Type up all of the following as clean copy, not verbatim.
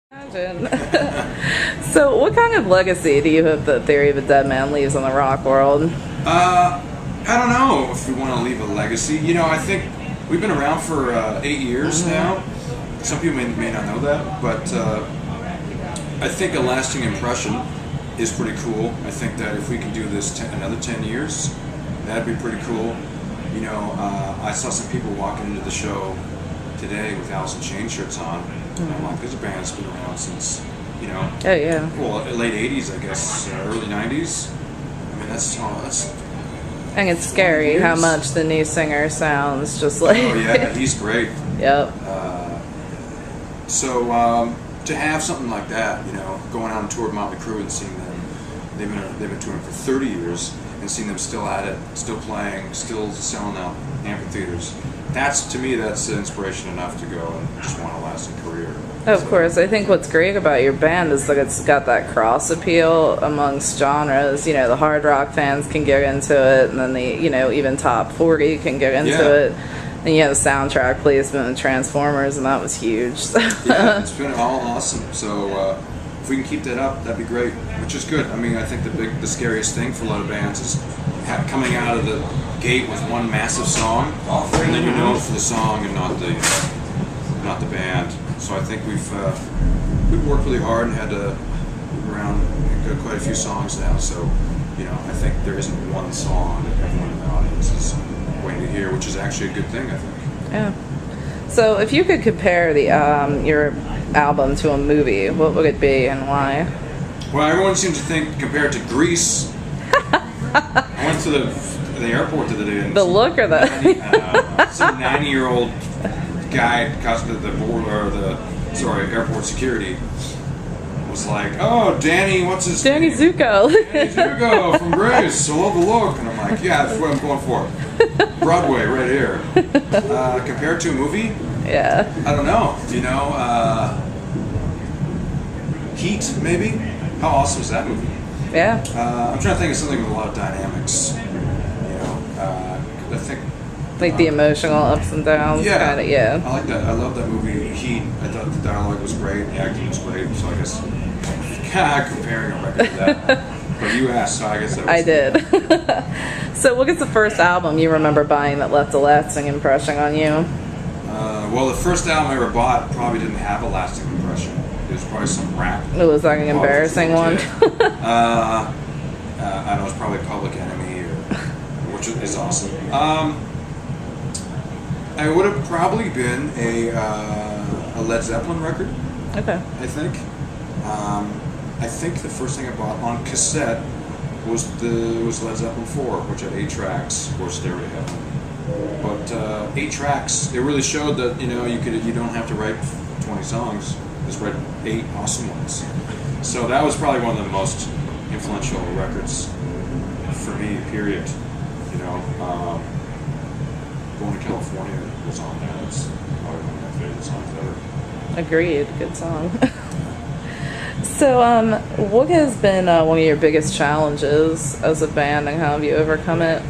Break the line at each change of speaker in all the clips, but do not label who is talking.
Imagine. So, what kind of legacy do you hope that Theory of a Deadman leaves on the rock world?
I don't know if we want to leave a legacy. You know, I think we've been around for 8 years now. Some people may not know that, but I think a lasting impression is pretty cool. I think that if we can do this another 10 years, that'd be pretty cool. You know, I saw some people walking into the show today with Alice in Chains shirts on, and I'm like, there's a band that's been around since, you know,
Oh yeah.
well, late 80s, I guess, early 90s. I mean, that's
I think it's scary how
years.
much the new singer sounds just like.
oh yeah, he's great.
Yep.
So to have something like that, you know, going out on tour with Motley Crue and seeing them, they've been touring for 30 years and seeing them still at it, still playing, still selling out amphitheaters. To me, that's inspiration enough to go and just want a lasting career.
Of course, I think what's great about your band is that it's got that cross appeal amongst genres. You know, the hard rock fans can get into it, and then even top 40 can get into it. And you have the soundtrack placement and Transformers, and that was huge.
Yeah, it's been all awesome. So if we can keep that up, that'd be great. Which is good. I mean, I think the scariest thing for a lot of bands is coming out of the gate with one massive song, and then you're known for the song and not the band. So I think we've worked really hard and had to move around and got quite a few songs now. So you know, I think there isn't one song that everyone in the audience is waiting to hear, which is actually a good thing, I think.
Yeah. So if you could compare the your album to a movie, what would it be and why?
Well, everyone seems to compare it to Grease. I went to the airport the other day and
The look or the
some 90-year-old guy, airport security, was like, "Oh, Danny, what's his
Danny
name?
Zuko.
Danny Zuko from Grease. I love the look." And I'm like, "Yeah, that's what I'm going for. Broadway, right here." Compared to a movie,
Yeah.
I don't know. You know, Heat, maybe. How awesome is that movie?
Yeah.
I'm trying to think of something with a lot of dynamics. You know, I think.
Like the emotional ups and downs.
Yeah.
Kinda, yeah.
I like that. I love that movie, Heat. I thought the dialogue was great, the acting was great. So I guess comparing a record to that. But you asked, so I guess that was.
I did. So, what is the first album you remember buying that left a lasting impression on you?
Well, the first album I ever bought probably didn't have a lasting impression. It was probably some rap.
It was like an embarrassing one.
I don't know, it's probably Public Enemy, which is awesome. I would have probably been a Led Zeppelin record.
Okay.
I think. I think the first thing I bought on cassette was Led Zeppelin 4, which had 8 tracks, or Stairway to Heaven. But 8 tracks, it really showed that you don't have to write 20 songs. Just write 8 awesome ones. So that was probably one of the most influential records for me. Period. You know, Going to California was on that. It's probably one of my favorite songs ever.
Agreed. Good song. So, what has been one of your biggest challenges as a band, and how have you overcome it?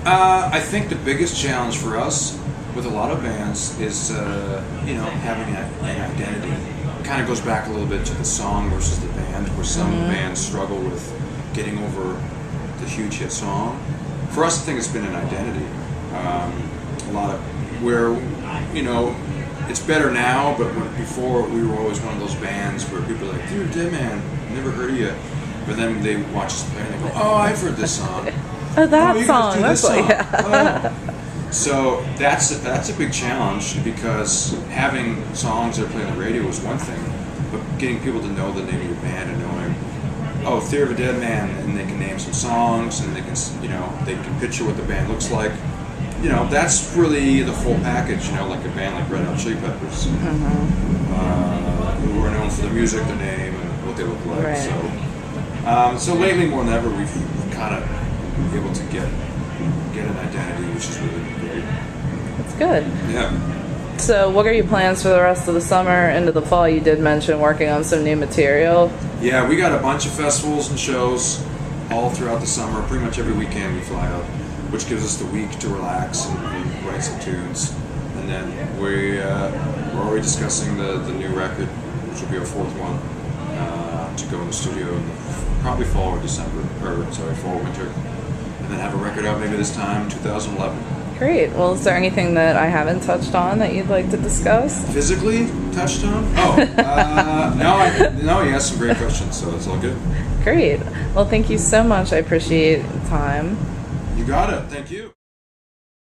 I think the biggest challenge for us with a lot of bands is, having an identity. It kind of goes back a little bit to the song versus the band, where some bands struggle with getting over the huge hit song. For us, I think it's been an identity. A lot of where, it's better now, but before we were always one of those bands where people are like, "Dude, Deadman, never heard of you," but then they watch us play and they go, "Oh, I've heard this song.
Oh, that
you
song.
guys do this
That's like,
song." Oh. So that's a big challenge, because having songs that are playing on the radio is one thing, but getting people to know the name of your band and knowing, oh, Theory of a Deadman, and they can name some songs, and they can picture what the band looks like. That's really the full package. Like a band like Red Hot Chili Peppers, who are known for the music, the name, and what they look like.
Right.
So lately more than ever, we've kind of been able to get an identity, which is really great.
That's good.
Yeah.
So, what are your plans for the rest of the summer into the fall? You did mention working on some new material.
Yeah, we got a bunch of festivals and shows all throughout the summer. Pretty much every weekend we fly out, which gives us the week to relax and write some tunes. And then we're already discussing the new record which will be our fourth one, to go in the studio in probably fall or fall or winter, and then have a record out maybe this time 2011.
Great. Well, is there anything that I haven't touched on that you'd like to discuss?
Physically touched on? Oh, no, you asked some great questions, so it's all good.
Great. Well, thank you so much. I appreciate the time.
You got it. Thank you.